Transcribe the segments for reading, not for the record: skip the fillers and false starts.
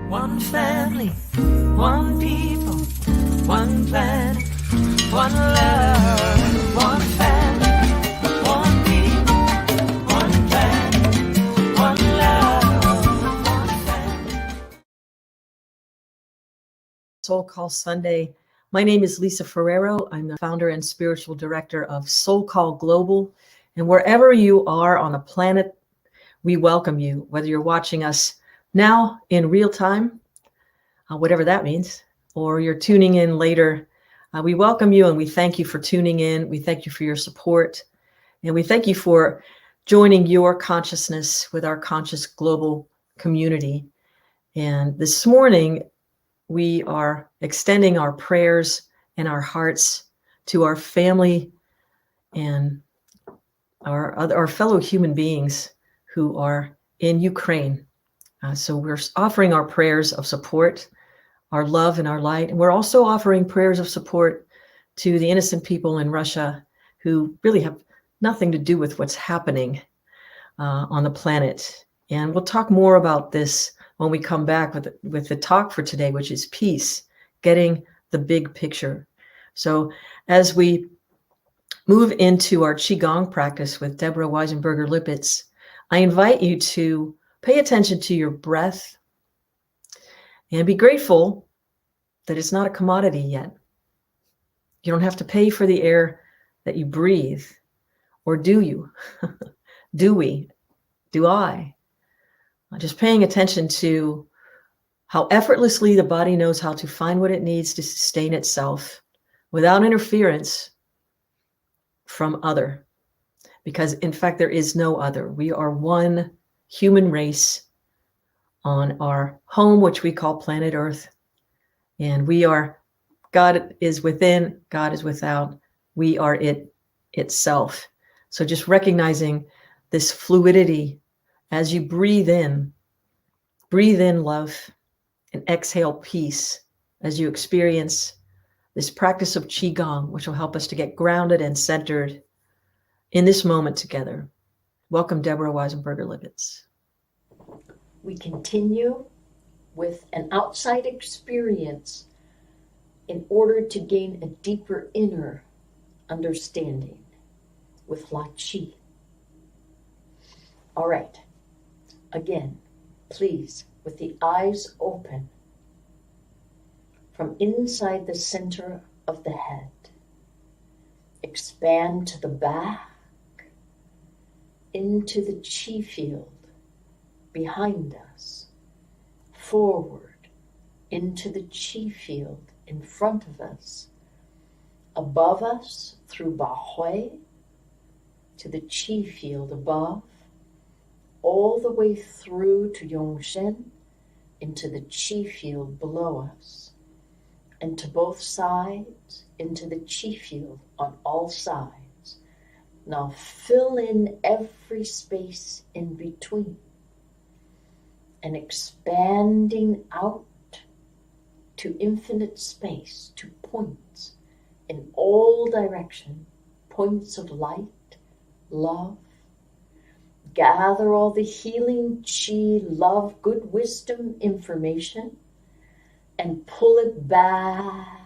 One family, one people, one planet, one love. One family, one people, one planet, one love. One family. SoulCall Sunday. My name is Lisa Ferraro. I'm the founder and spiritual director of SoulCall Global. And wherever you are on the planet, we welcome you, whether you're watching us now in real time, whatever that means, or you're tuning in later. We welcome you and we thank you for tuning in. We thank you for your support. And we thank you for joining your consciousness with our conscious global community. And this morning, we are extending our prayers and our hearts to our family and our fellow human beings who are in Ukraine. So we're offering our prayers of support, our love and our light. And we're also offering prayers of support to the innocent people in Russia who really have nothing to do with what's happening on the planet. And we'll talk more about this when we come back with the talk for today, which is peace, getting the big picture. So as we move into our Qigong practice with Deborah Weisenberger-Lippitz, I invite you to pay attention to your breath and be grateful that it's not a commodity yet. You don't have to pay for the air that you breathe, or do you? Do we? Do I? Just paying attention to how effortlessly the body knows how to find what it needs to sustain itself without interference from other. Because in fact, there is no other. We are one human race on our home, which we call planet Earth. And we are, God is within, God is without. We are it itself. So just recognizing this fluidity as you breathe in love and exhale peace as you experience this practice of Qigong, which will help us to get grounded and centered in this moment together. Welcome, Deborah Weisenberger-Lippitz. We continue with an outside experience in order to gain a deeper inner understanding with La Qi. All right, again, please, with the eyes open, from inside the center of the head, expand to the back, into the Qi field behind us, forward into the Qi field in front of us, above us through Ba Hui to the Qi field above, all the way through to Yongshen into the Qi field below us, and to both sides into the Qi field on all sides. Now fill in every space in between and expanding out to infinite space, to points in all directions, points of light, love. Gather all the healing Qi, love, good wisdom, information, and pull it back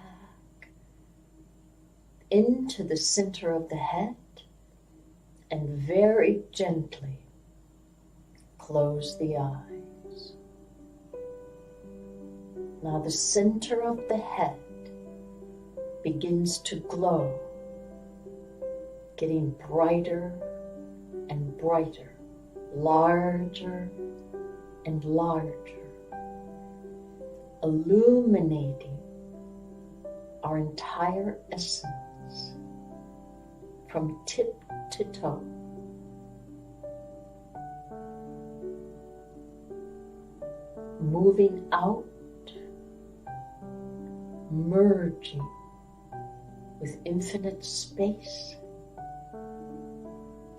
into the center of the head, and very gently close the eyes. Now the center of the head begins to glow, getting brighter and brighter, larger and larger, illuminating our entire essence from tip to toe. Moving out, merging with infinite space.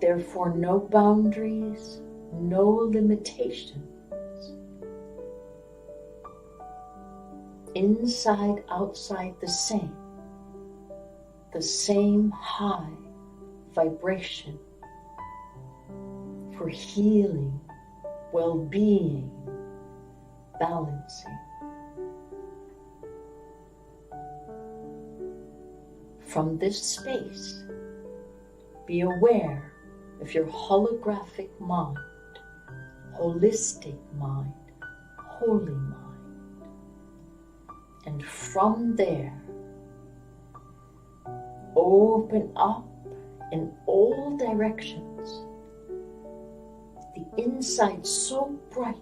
Therefore, no boundaries, no limitations. Inside, outside, the same high vibration for healing, well-being, balancing. From this space, be aware of your holographic mind, holistic mind, holy mind. And from there, open up in all directions. The inside so bright,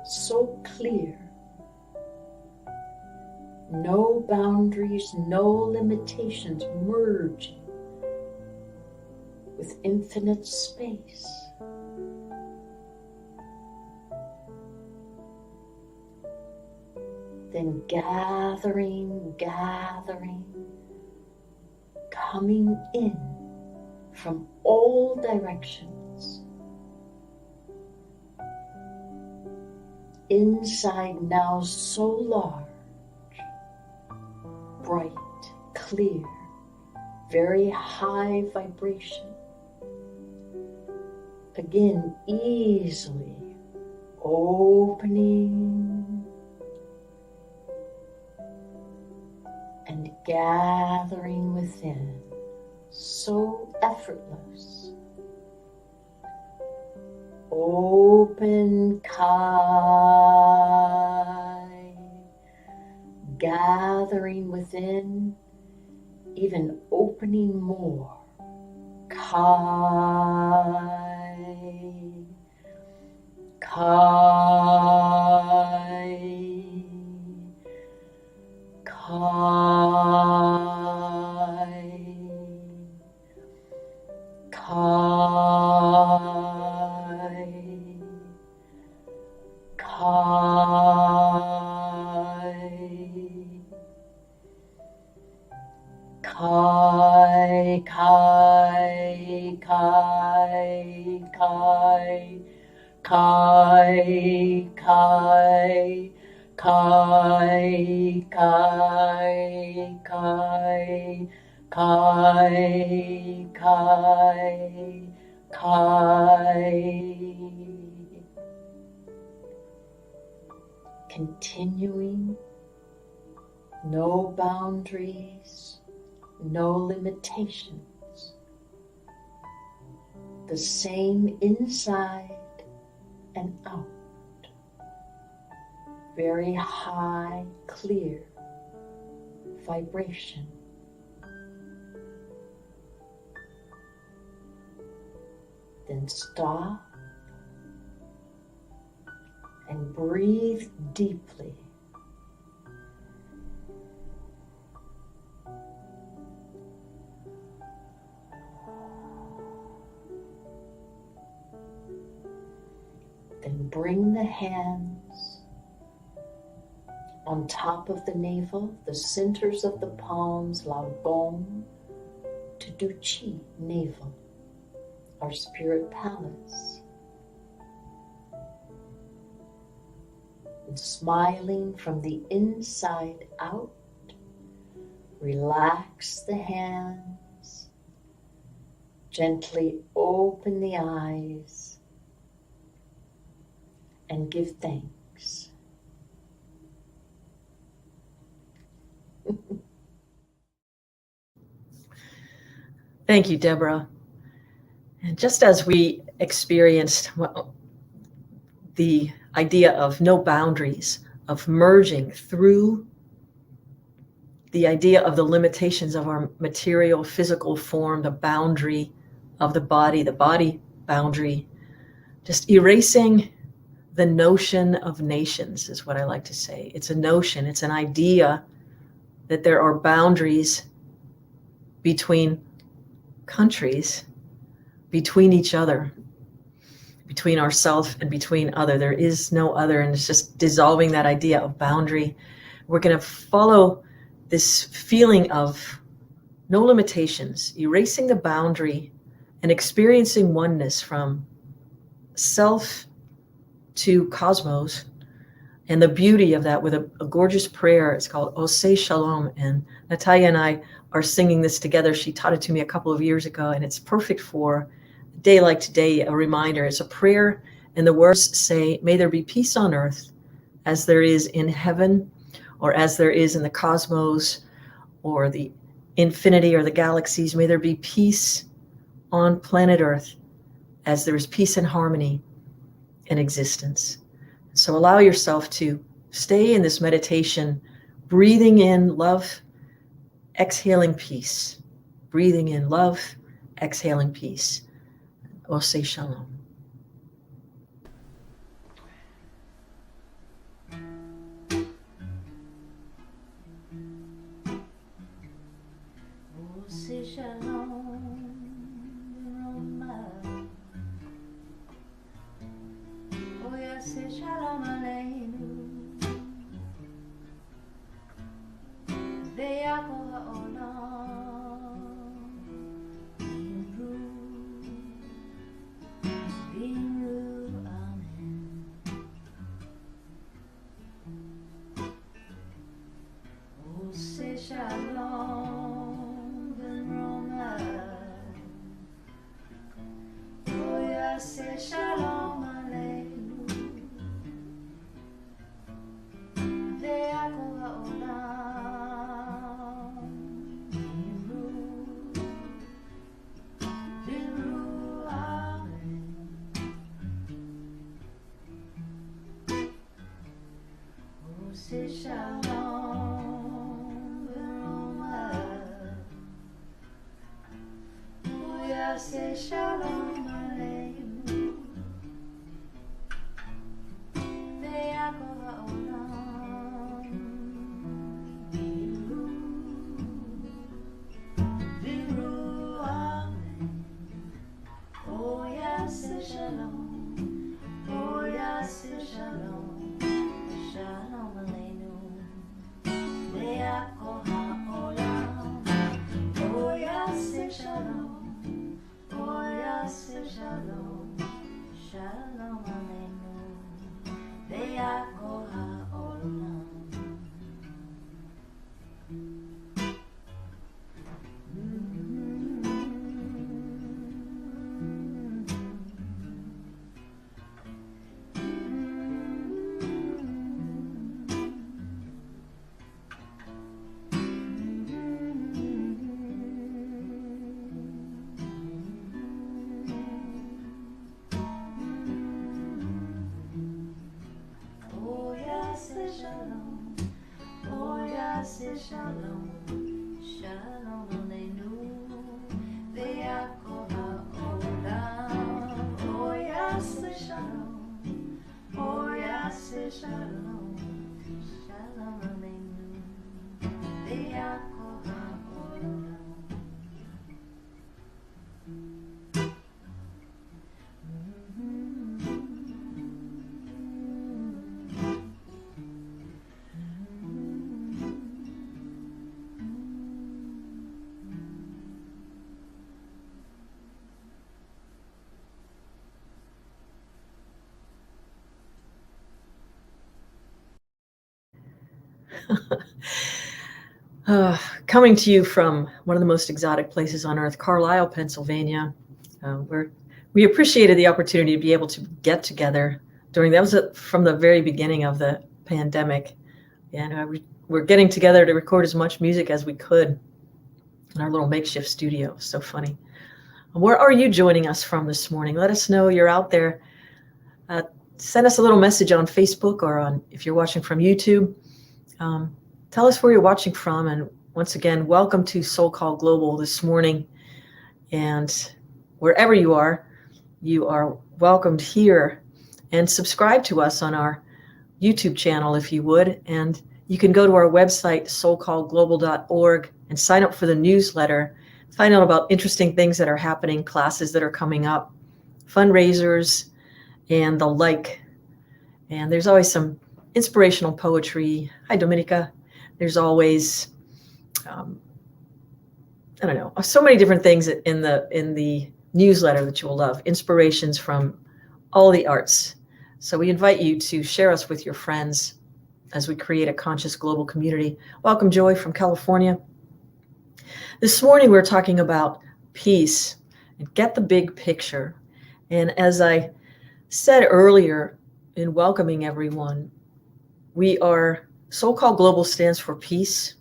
so clear. No boundaries, no limitations, merging with infinite space. Then gathering, coming in from all directions. Inside now so large, bright, clear, very high vibration. Again, easily opening and gathering within, so effortless. Open, Kai, gathering within, even opening more, Kai, Kai, Kai, Kai, Kai, Kai, Kai, Kai, Kai, Kai, Kai, Kai, Kai, Kai, Kai, Kai. Continuing, no boundaries, no limitations. The same inside and out. Very high, clear vibration. Then stop and breathe deeply. Then bring the hands on top of the navel, the centers of the palms, Lao Gong, to do Chi, navel, our spirit palace. And smiling from the inside out, relax the hands, gently open the eyes, and give thanks. Thank you, Deborah. And just as we experienced the idea of no boundaries, of merging through the idea of the limitations of our material, physical form, the boundary of the body boundary, just erasing the notion of nations is what I like to say. It's a notion, it's an idea that there are boundaries between countries, between each other, between ourself and between other. There is no other, and it's just dissolving that idea of boundary. We're going to follow this feeling of no limitations, erasing the boundary and experiencing oneness from self to cosmos, and the beauty of that with a gorgeous prayer. It's called Oseh Shalom, and Natalia and I are singing this together. She taught it to me a couple of years ago, and it's perfect for a day like today, a reminder. It's a prayer, and the words say, "May there be peace on earth, as there is in heaven, or as there is in the cosmos, or the infinity, or the galaxies. May there be peace on planet Earth as there is peace and harmony in existence. So allow yourself to stay in this meditation, breathing in love, exhaling peace. Breathing in love, exhaling peace. Ose Shalom. Ose Shalom, Roma. Oyase Shalom Aleinu. Ve'yako ha'olam. Shalom ben Roma. Oyase Shalom Aleinu. Ve'yako ha'olam. Biru amen. Ose Shalom ben Roma. Oyase Shalom Aleinu. Ve'yako ha'olam. Biru amen. Oyase Shalom. Oyase Shalom. Shalom Aleinu. Ve'yako ha'olam. Oyase Shalom. Oyase Shalom. Shalom Aleinu. Ve'yako ha'olam. Oyase Shalom. Oyase Shalom. Shalom Aleinu. Ve'yako ha'olam. Oyase Shalom. Oyase Shalom. Shalom Aleinu. Ve'yako ha'olam. Coming to you from one of the most exotic places on earth, Carlisle, Pennsylvania, where we appreciated the opportunity to be able to get together from the very beginning of the pandemic. And we're getting together to record as much music as we could in our little makeshift studio. So funny. Where are you joining us from this morning? Let us know you're out there. Send us a little message on Facebook, or if you're watching from YouTube. Tell us where you're watching from. And once again, welcome to SoulCall Global this morning. And wherever you are welcomed here. And subscribe to us on our YouTube channel if you would. And you can go to our website, soulcallglobal.org, and sign up for the newsletter. Find out about interesting things that are happening, classes that are coming up, fundraisers, and the like. And there's always some inspirational poetry. Hi, Dominica. There's always, so many different things in the newsletter that you will love. Inspirations from all the arts. So we invite you to share us with your friends as we create a conscious global community. Welcome, Joy from California. This morning we're talking about peace and get the big picture. And as I said earlier in welcoming everyone, SoulCall Global stands for peace.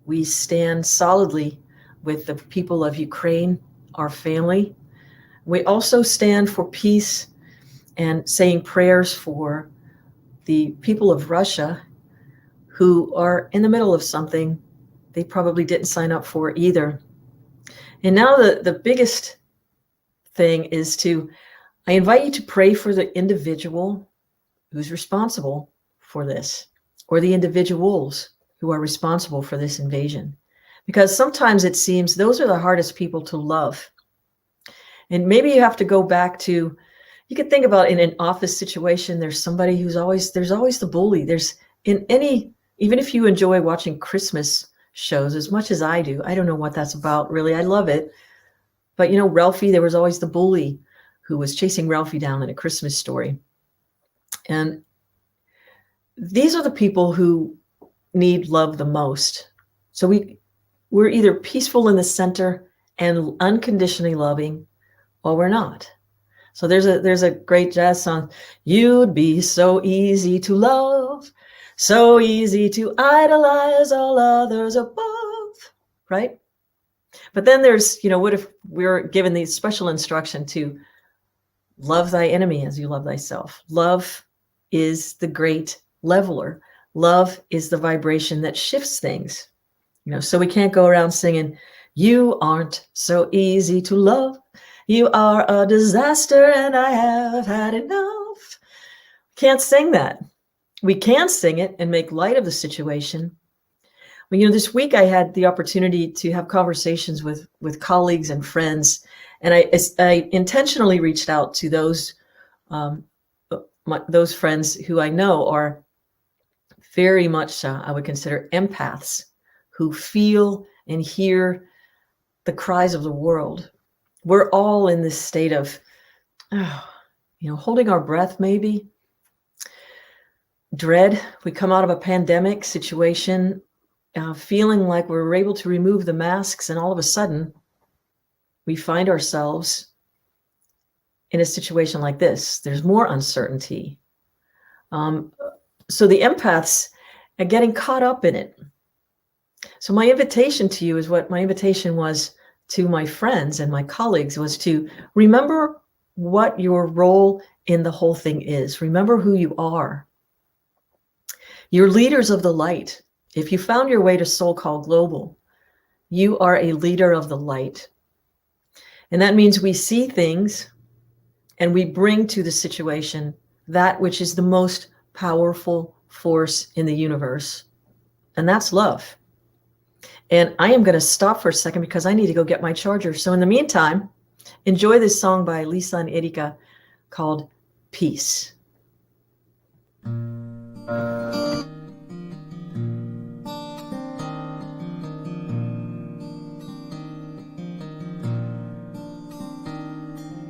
We stand solidly with the people of Ukraine, our family. We also stand for peace and saying prayers for the people of Russia who are in the middle of something they probably didn't sign up for either. And now the biggest thing is I invite you to pray for the individual who's responsible for this, or the individuals who are responsible for this invasion. Because sometimes it seems those are the hardest people to love. And maybe you have to go back to, you could think about in an office situation, there's somebody there's always the bully. Even if you enjoy watching Christmas shows as much as I do, I don't know what that's about really. I love it. But Ralphie, there was always the bully who was chasing Ralphie down in A Christmas Story. And these are the people who need love the most. So we're either peaceful in the center and unconditionally loving, or we're not. So there's a great jazz song. You'd be so easy to love, so easy to idolize all others above, right? But then there's, what if we're given the special instruction to love thy enemy as you love thyself? Love is the great leveler. Love is the vibration that shifts things. So we can't go around singing, you aren't so easy to love. You are a disaster and I have had enough. Can't sing that. We can sing it and make light of the situation. Well, this week I had the opportunity to have conversations with colleagues and friends, and I intentionally reached out to those friends who I know are very much, I would consider empaths, who feel and hear the cries of the world. We're all in this state of, holding our breath, maybe. Dread. We come out of a pandemic situation, feeling like we're able to remove the masks, and all of a sudden, we find ourselves in a situation like this. There's more uncertainty. So the empaths are getting caught up in it. So my invitation to you is what my invitation was to my friends and my colleagues, was to remember what your role in the whole thing is. Remember who you are. You're leaders of the light. If you found your way to SoulCall Global, you are a leader of the light. And that means we see things and we bring to the situation that which is the most powerful force in the universe. And that's love. And I am going to stop for a second because I need to go get my charger. So in the meantime, enjoy this song by Lisa and Erika called Peace.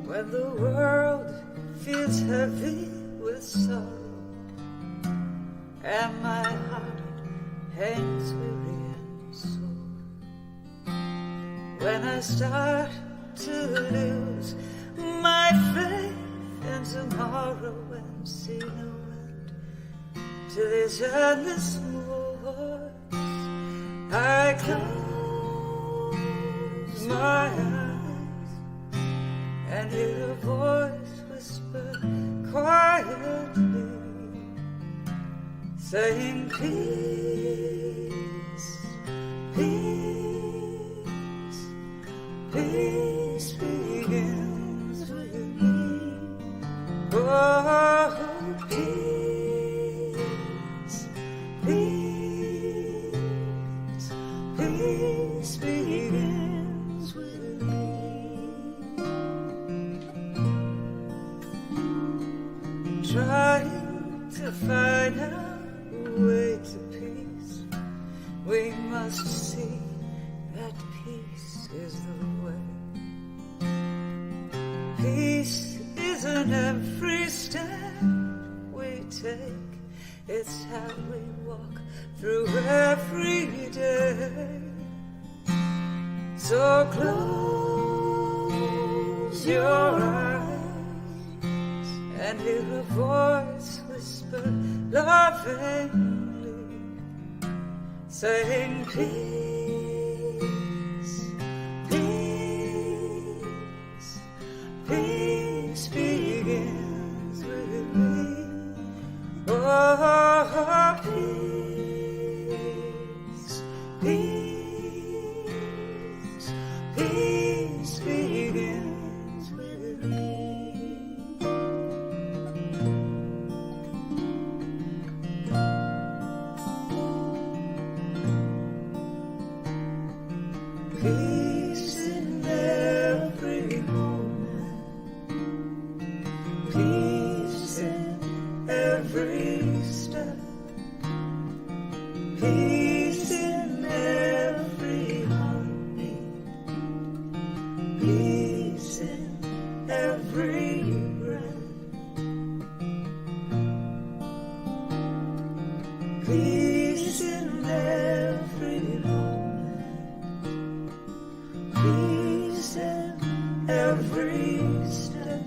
When the world feels heavy with sorrow and my heart hangs weary and sore, when I start to lose my faith in tomorrow and see no end to this endless wars, I close my eyes and hear a voice whisper quietly, saying peace, peace, peace begins with me. Oh, peace, peace, peace begins with me. Trying to find out a way to peace, we must see that peace is the way. Peace is in every step we take, it's how we walk through every day. So close your eyes and hear a voice whisper lovingly, saying peace, peace, peace begins with me. Oh, peace, peace, peace begins with me. Peace in every moment, peace in every step, peace in every heartbeat, peace in every breath, peace in every moment, peace in every step,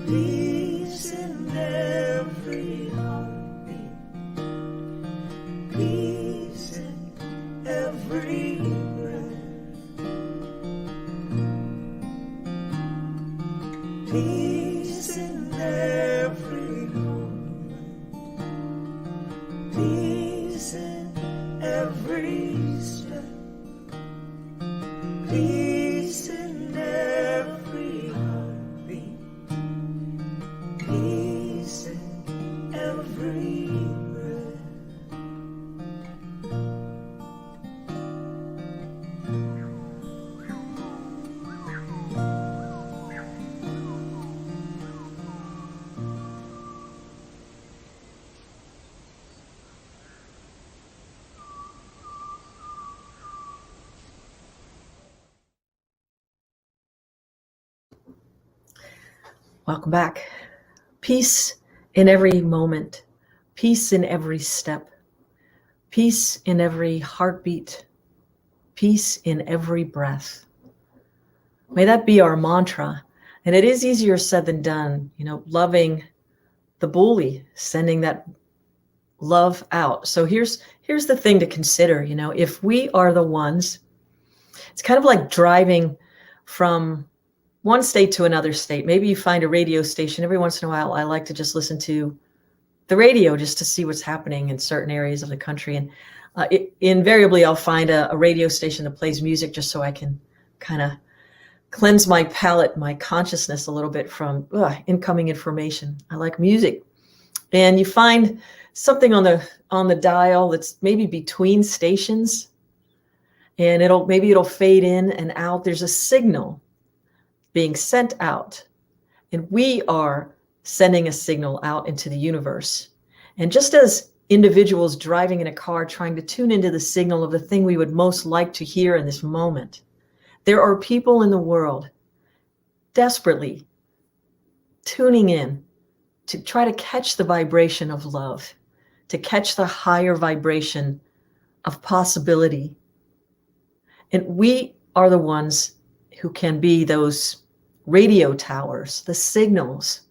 peace in every heartbeat, peace in every breath, peace in every moment, peace in every step, peace in every heartbeat, peace in every breath. Welcome back. Peace in every moment, peace in every step, peace in every heartbeat, peace in every breath. May that be our mantra. And it is easier said than done, loving the bully, sending that love out. So here's the thing to consider, if we are the ones, it's kind of like driving from one state to another state. Maybe you find a radio station. Every once in a while, I like to just listen to the radio just to see what's happening in certain areas of the country. And invariably, I'll find a radio station that plays music just so I can kind of cleanse my palate, my consciousness a little bit from incoming information. I like music. And you find something on the dial that's maybe between stations, and it'll fade in and out. There's a signal being sent out, and we are sending a signal out into the universe. And just as individuals driving in a car trying to tune into the signal of the thing we would most like to hear in this moment, there are people in the world desperately tuning in to try to catch the vibration of love, to catch the higher vibration of possibility. And we are the ones who can be those radio towers, the signals,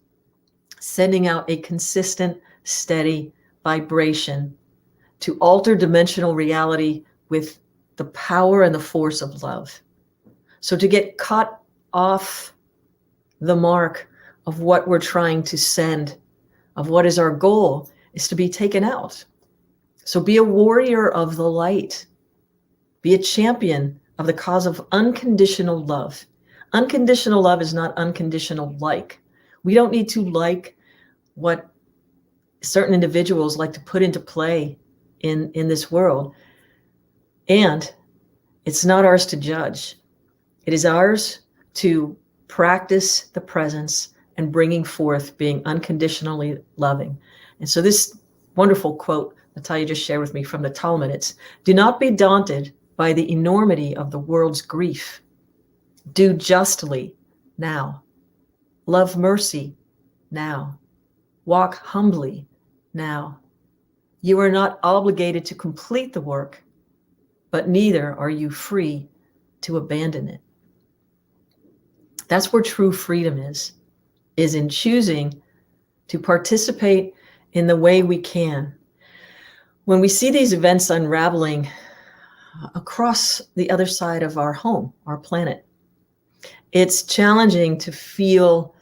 sending out a consistent, steady vibration to alter dimensional reality with the power and the force of love. So to get caught off the mark of what we're trying to send, of what is our goal, is to be taken out. So be a warrior of the light. Be a champion of the cause of unconditional love. Unconditional love is not unconditional like. We don't need to like what certain individuals like to put into play in this world. And it's not ours to judge. It is ours to practice the presence and bringing forth being unconditionally loving. And so this wonderful quote Natalia just shared with me from the Talmud, it's, do not be daunted by the enormity of the world's grief. Do justly now. Love mercy now. Walk humbly now. You are not obligated to complete the work, but neither are you free to abandon it. That's where true freedom is in choosing to participate in the way we can. when we see these events unraveling across the other side of our home, our planet, it's challenging to feel,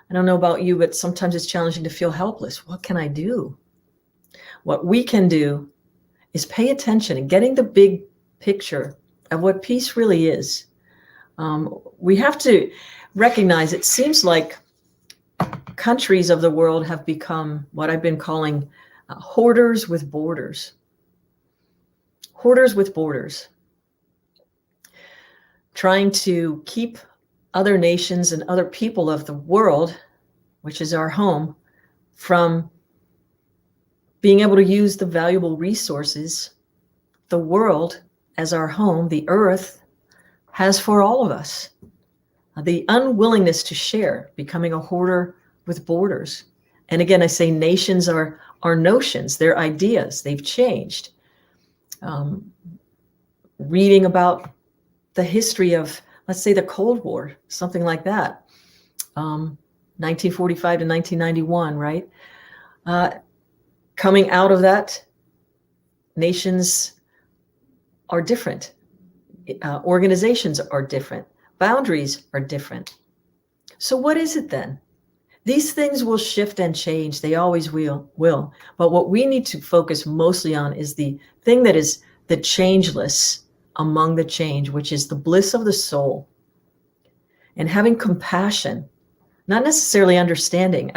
I don't know about you, but sometimes it's challenging to feel helpless. What can I do? What we can do is pay attention and getting the big picture of what peace really is. We have to recognize it seems like countries of the world have become what I've been calling hoarders with borders. Hoarders with borders. Trying to keep other nations and other people of the world, which is our home, from being able to use the valuable resources the world as our home, the earth, has for all of us. The unwillingness to share, becoming a hoarder with borders. And again, I say nations are notions, they're ideas, they've changed. Reading about the history of, let's say, the Cold War, something like that, 1945 to 1991, right? Coming out of that, nations are different. Organizations are different. Boundaries are different. So what is it then? These things will shift and change. They always will. But what we need to focus mostly on is the thing that is the changeless among the change, which is the bliss of the soul. And having compassion, not necessarily understanding.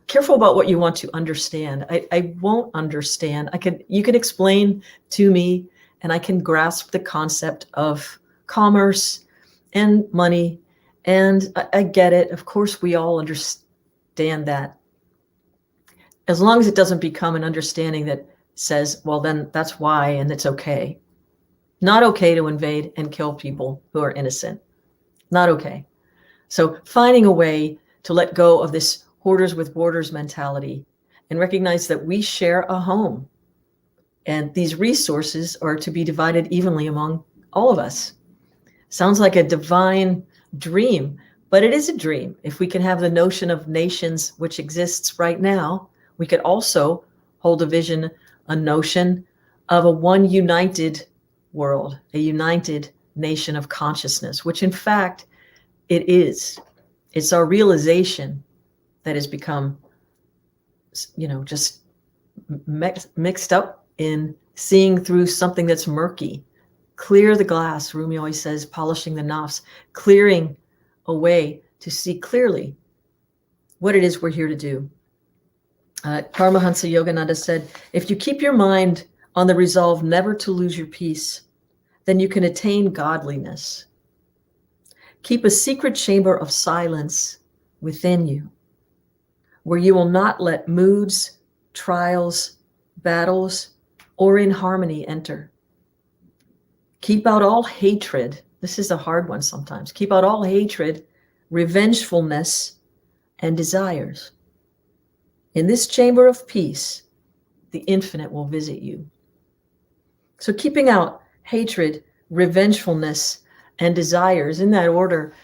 Careful about what you want to understand. I won't understand. You can explain to me, and I can grasp the concept of commerce and money, and I get it. Of course, we all understand that. As long as it doesn't become an understanding that says, well, then that's why, and it's okay. Not okay to invade and kill people who are innocent. Not okay. So finding a way to let go of this hoarders with borders mentality and recognize that we share a home, and these resources are to be divided evenly among all of us. Sounds like a divine dream, but it is a dream. If we can have the notion of nations, which exists right now, we could also hold a vision, a notion of a one united world, a united nation of consciousness, which in fact it is. It's our realization that has become, just mixed up in seeing through something that's murky. Clear the glass, Rumi always says, polishing the nafs, clearing a way to see clearly what it is we're here to do. Paramahansa Yogananda said, if you keep your mind on the resolve never to lose your peace, then you can attain godliness. Keep a secret chamber of silence within you, where you will not let moods, trials, battles, or inharmony enter. Keep out all hatred. This is a hard one sometimes. Keep out all hatred, revengefulness, and desires. In this chamber of peace, the infinite will visit you. So keeping out hatred, revengefulness, and desires in that order.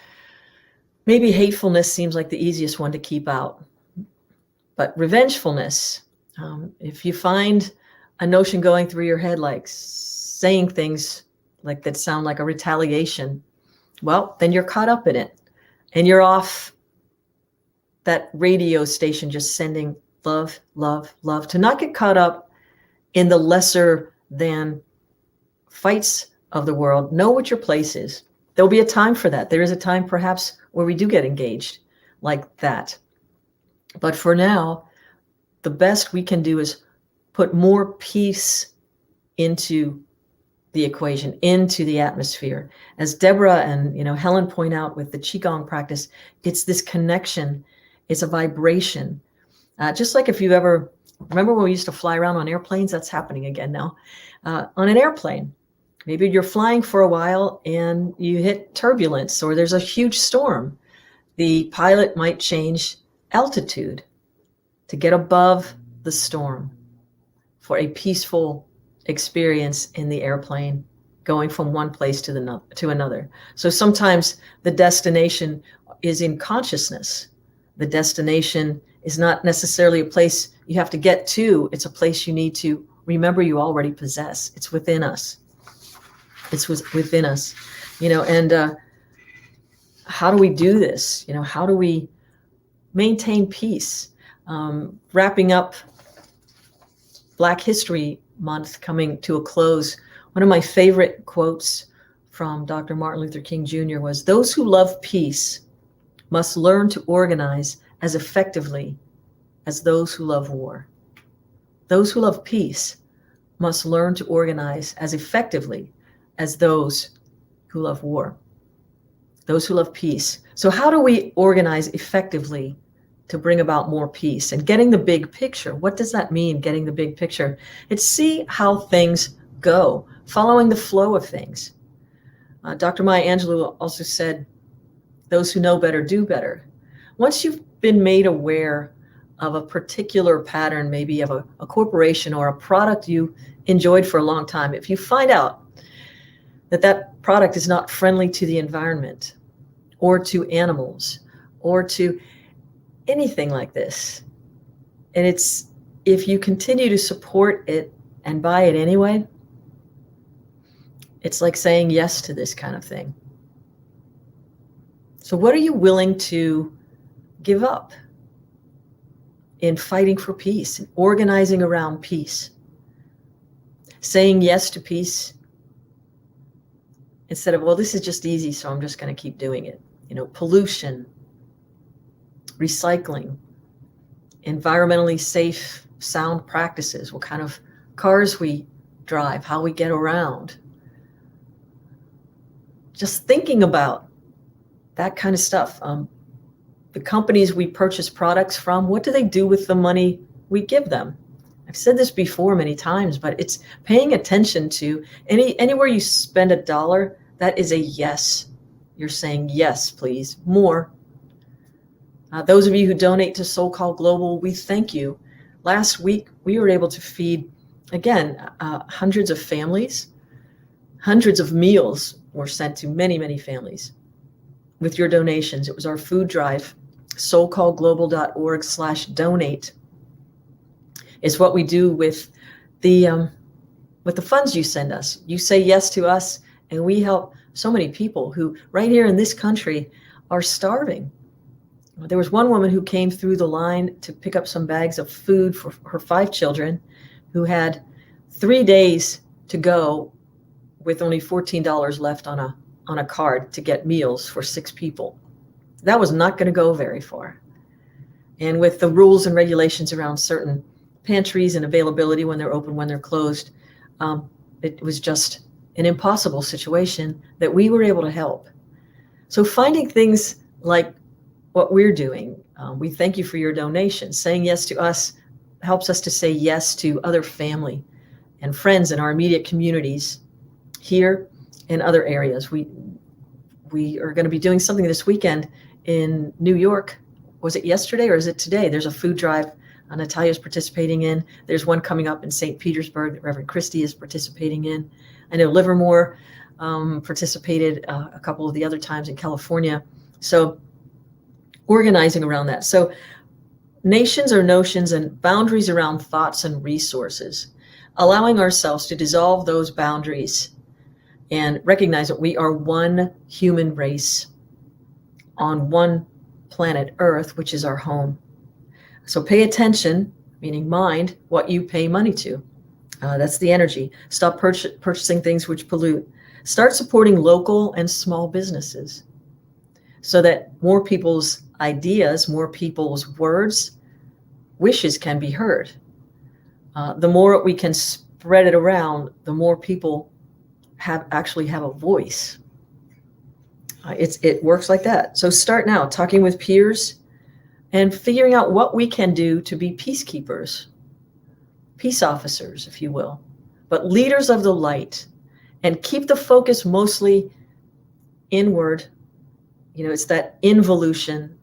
Maybe hatefulness seems like the easiest one to keep out. But revengefulness, if you find a notion going through your head like saying things like that sound like a retaliation, well, then you're caught up in it. And you're off that radio station just sending love, love, love. To not get caught up in the lesser than fights of the world. Know what your place is. There'll be a time for that. There is a time perhaps where we do get engaged like that. But for now, the best we can do is put more peace into the equation, into the atmosphere. As Deborah and Helen point out with the Qigong practice, it's this connection. It's a vibration. Just like if you ever remember when we used to fly around on airplanes, that's happening again now. On an airplane, maybe you're flying for a while and you hit turbulence or there's a huge storm. The pilot might change altitude to get above the storm for a peaceful experience in the airplane going from one place to another. So sometimes the destination is in consciousness. The destination is not necessarily a place you have to get to. It's a place you need to remember you already possess. It's within us. Within us, and how do we do this? How do we maintain peace? Wrapping up Black History Month coming to a close, one of my favorite quotes from Dr. Martin Luther King Jr. was, "Those who love peace must learn to organize as effectively as those who love war." Those who love peace must learn to organize as effectively as those who love war. Those who love peace. So how do we organize effectively to bring about more peace? And getting the big picture. What does that mean, getting the big picture? It's see how things go, following the flow of things. Dr. Maya Angelou also said, those who know better do better. Once you've been made aware of a particular pattern, maybe of a corporation or a product you enjoyed for a long time, if you find out that product is not friendly to the environment or to animals or to anything like this, and if you continue to support it and buy it anyway, it's like saying yes to this kind of thing. So what are you willing to give up in fighting for peace, in organizing around peace, saying yes to peace instead of, well, this is just easy, so I'm just going to keep doing it? Pollution, recycling, environmentally safe, sound practices, what kind of cars we drive, how we get around. Just thinking about that kind of stuff. The companies we purchase products from, what do they do with the money we give them? I've said this before many times, but it's paying attention to anywhere you spend $1, that is a yes. You're saying, yes, please, more. Those of you who donate to SoulCall Global, we thank you. Last week, we were able to feed, again, hundreds of families. Hundreds of meals were sent to many, many families with your donations. It was our food drive. SoulCallGlobal.org/donate is what we do with the funds you send us. You say yes to us, and we help so many people who right here in this country are starving. There was one woman who came through the line to pick up some bags of food for her 5 children who had 3 days to go with only $14 left on a card to get meals for 6 people. That was not going to go very far. And with the rules and regulations around certain pantries and availability, when they're open, when they're closed, it was just an impossible situation that we were able to help. So finding things like what we're doing, we thank you for your donation. Saying yes to us helps us to say yes to other family and friends in our immediate communities here and other areas. We are going to be doing something this weekend in New York. Was it yesterday or is it today? There's a food drive Natalia's participating in. There's one coming up in St. Petersburg that Reverend Christie is participating in. I know Livermore participated a couple of the other times in California. So organizing around that. So nations are notions and boundaries around thoughts and resources, allowing ourselves to dissolve those boundaries and recognize that we are one human race on one planet Earth, which is our home. So pay attention, meaning mind, what you pay money to. That's the energy. Stop purchasing things which pollute. Start supporting local and small businesses so that more people's ideas, more people's words, wishes can be heard. The more we can spread it around, the more people actually have a voice. It works like that. So start now, talking with peers and figuring out what we can do to be peacekeepers, peace officers, if you will, but leaders of the light, and keep the focus mostly inward. It's that involution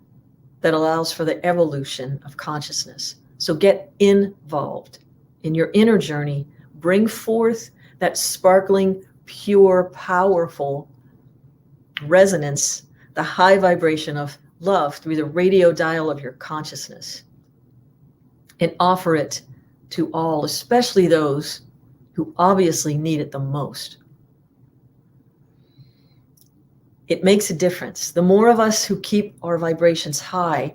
that allows for the evolution of consciousness. So get involved in your inner journey. Bring forth that sparkling, pure, powerful resonance, the high vibration of love through the radio dial of your consciousness, and offer it to all, especially those who obviously need it the most. It makes a difference. The more of us who keep our vibrations high,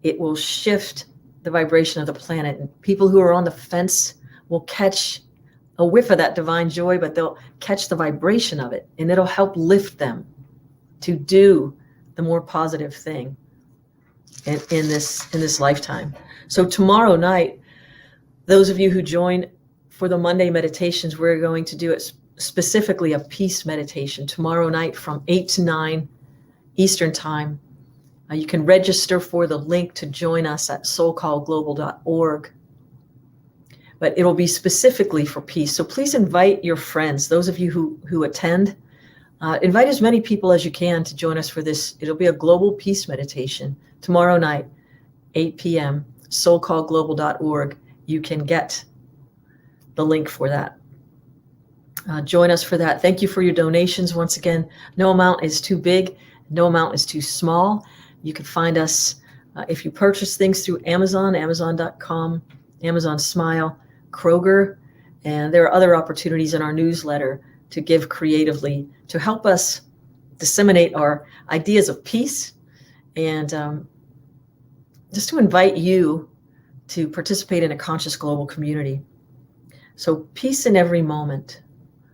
it will shift the vibration of the planet. And people who are on the fence will catch a whiff of that divine joy, but they'll catch the vibration of it, and it'll help lift them to do the more positive thing in this lifetime. So tomorrow night, those of you who join for the Monday meditations, we're going to do it specifically a peace meditation tomorrow night from 8 to 9 Eastern time. You can register for the link to join us at soulcallglobal.org. But it'll be specifically for peace. So please invite your friends, those of you who attend. Invite as many people as you can to join us for this. It'll be a global peace meditation tomorrow night, 8 p.m., soulcallglobal.org. You can get the link for that. Join us for that. Thank you for your donations. Once again, no amount is too big. No amount is too small. You can find us if you purchase things through Amazon, Amazon.com, Amazon Smile, Kroger, and there are other opportunities in our newsletter to give creatively to help us disseminate our ideas of peace and just to invite you to participate in a conscious global community. So peace in every moment.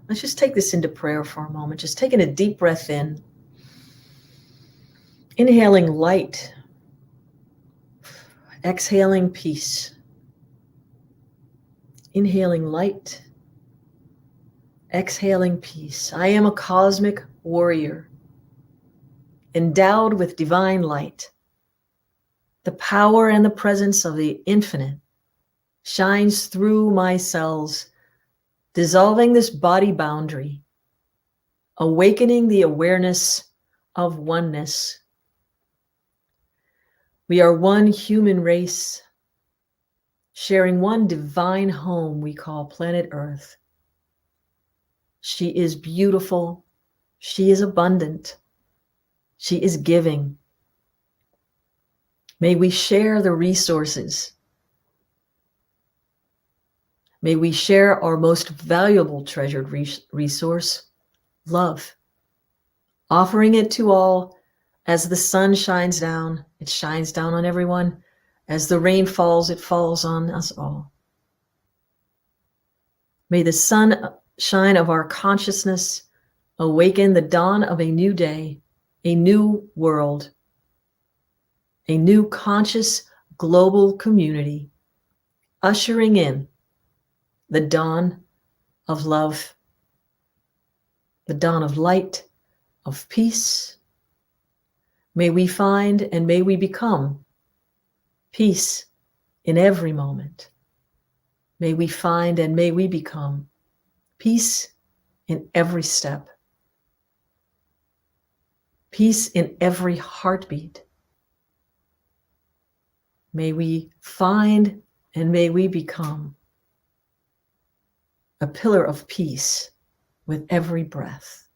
Let's just take this into prayer for a moment. Just taking a deep breath in. Inhaling light. Exhaling peace. Inhaling light. Exhaling peace. I am a cosmic warrior, endowed with divine light. The power and the presence of the infinite shines through my cells, dissolving this body boundary, awakening the awareness of oneness. We are one human race, sharing one divine home we call planet Earth. She is beautiful. She is abundant. She is giving. May we share the resources. May we share our most valuable treasured resource, love, offering it to all. As the sun shines down, it shines down on everyone. As the rain falls, it falls on us all. May the sunshine of our consciousness awaken the dawn of a new day, a new world, a new conscious global community, ushering in the dawn of love, the dawn of light, of peace. May we find and may we become peace in every moment. May we find and may we become peace in every step. Peace in every heartbeat. May we find and may we become a pillar of peace with every breath.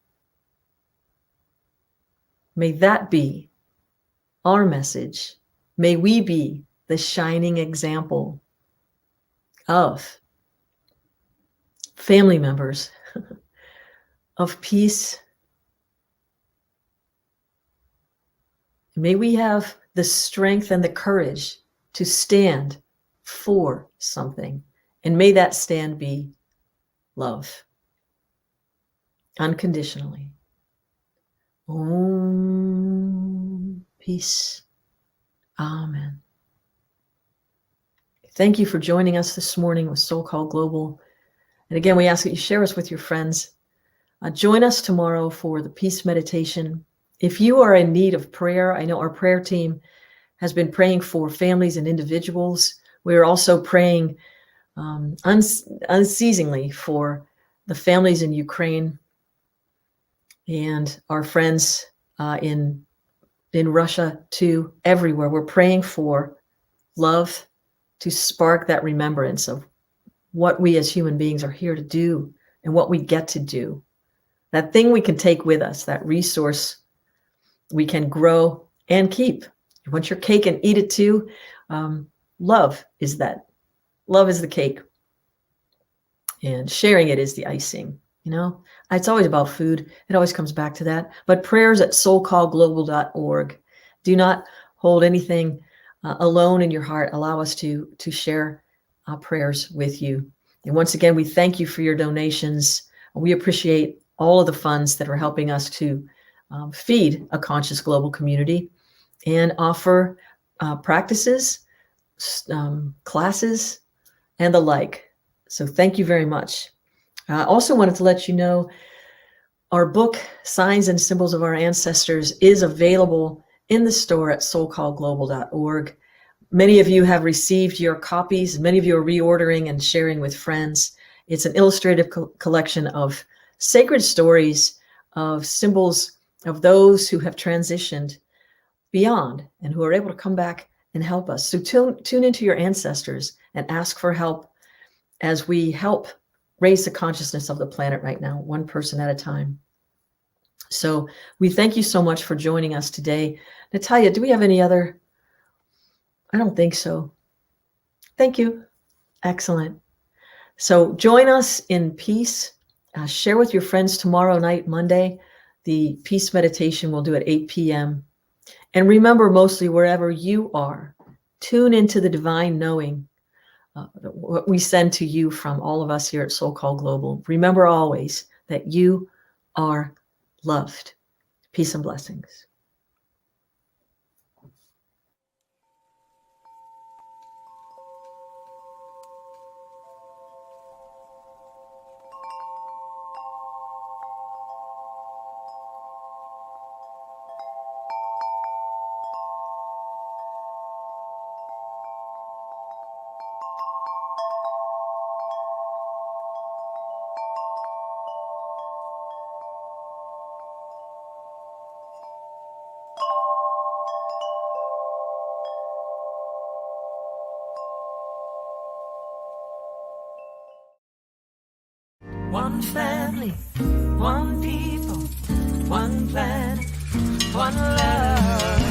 May that be our message. May we be the shining example of family members of peace. May we have the strength and the courage to stand for something. And may that stand be love. Unconditionally. Om. Peace. Amen. Thank you for joining us this morning with SoulCall Global. And again, we ask that you share us with your friends. Join us tomorrow for the peace meditation. If you are in need of prayer, I know our prayer team has been praying for families and individuals. We are also praying unceasingly for the families in Ukraine and our friends in Russia too, everywhere. We're praying for love to spark that remembrance of what we as human beings are here to do and what we get to do. That thing we can take with us, that resource we can grow and keep. You want your cake and eat it too. Love is that love is the cake and sharing it is the icing. It's always about food. It always comes back to that. But prayers at soulcallglobal.org. Do not hold anything alone in your heart. Allow us to share prayers with you. And once again, we thank you for your donations. We appreciate all of the funds that are helping us to feed a conscious global community and offer practices, classes, and the like. So thank you very much. I also wanted to let you know our book, Signs and Symbols of Our Ancestors, is available in the store at soulcallglobal.org. Many of you have received your copies. Many of you are reordering and sharing with friends. It's an illustrative collection of sacred stories, of symbols of those who have transitioned beyond and who are able to come back and help us. So tune into your ancestors and ask for help as we help raise the consciousness of the planet right now, one person at a time. So we thank you so much for joining us today. Natalia, do we have any other? I don't think so. Thank you. Excellent. So join us in peace. Share with your friends tomorrow night, Monday. The peace meditation we'll do at 8 p.m. And remember, mostly wherever you are, tune into the divine knowing, what we send to you from all of us here at SoulCall Global. Remember always that you are loved. Peace and blessings. One family, one people, one planet, one love.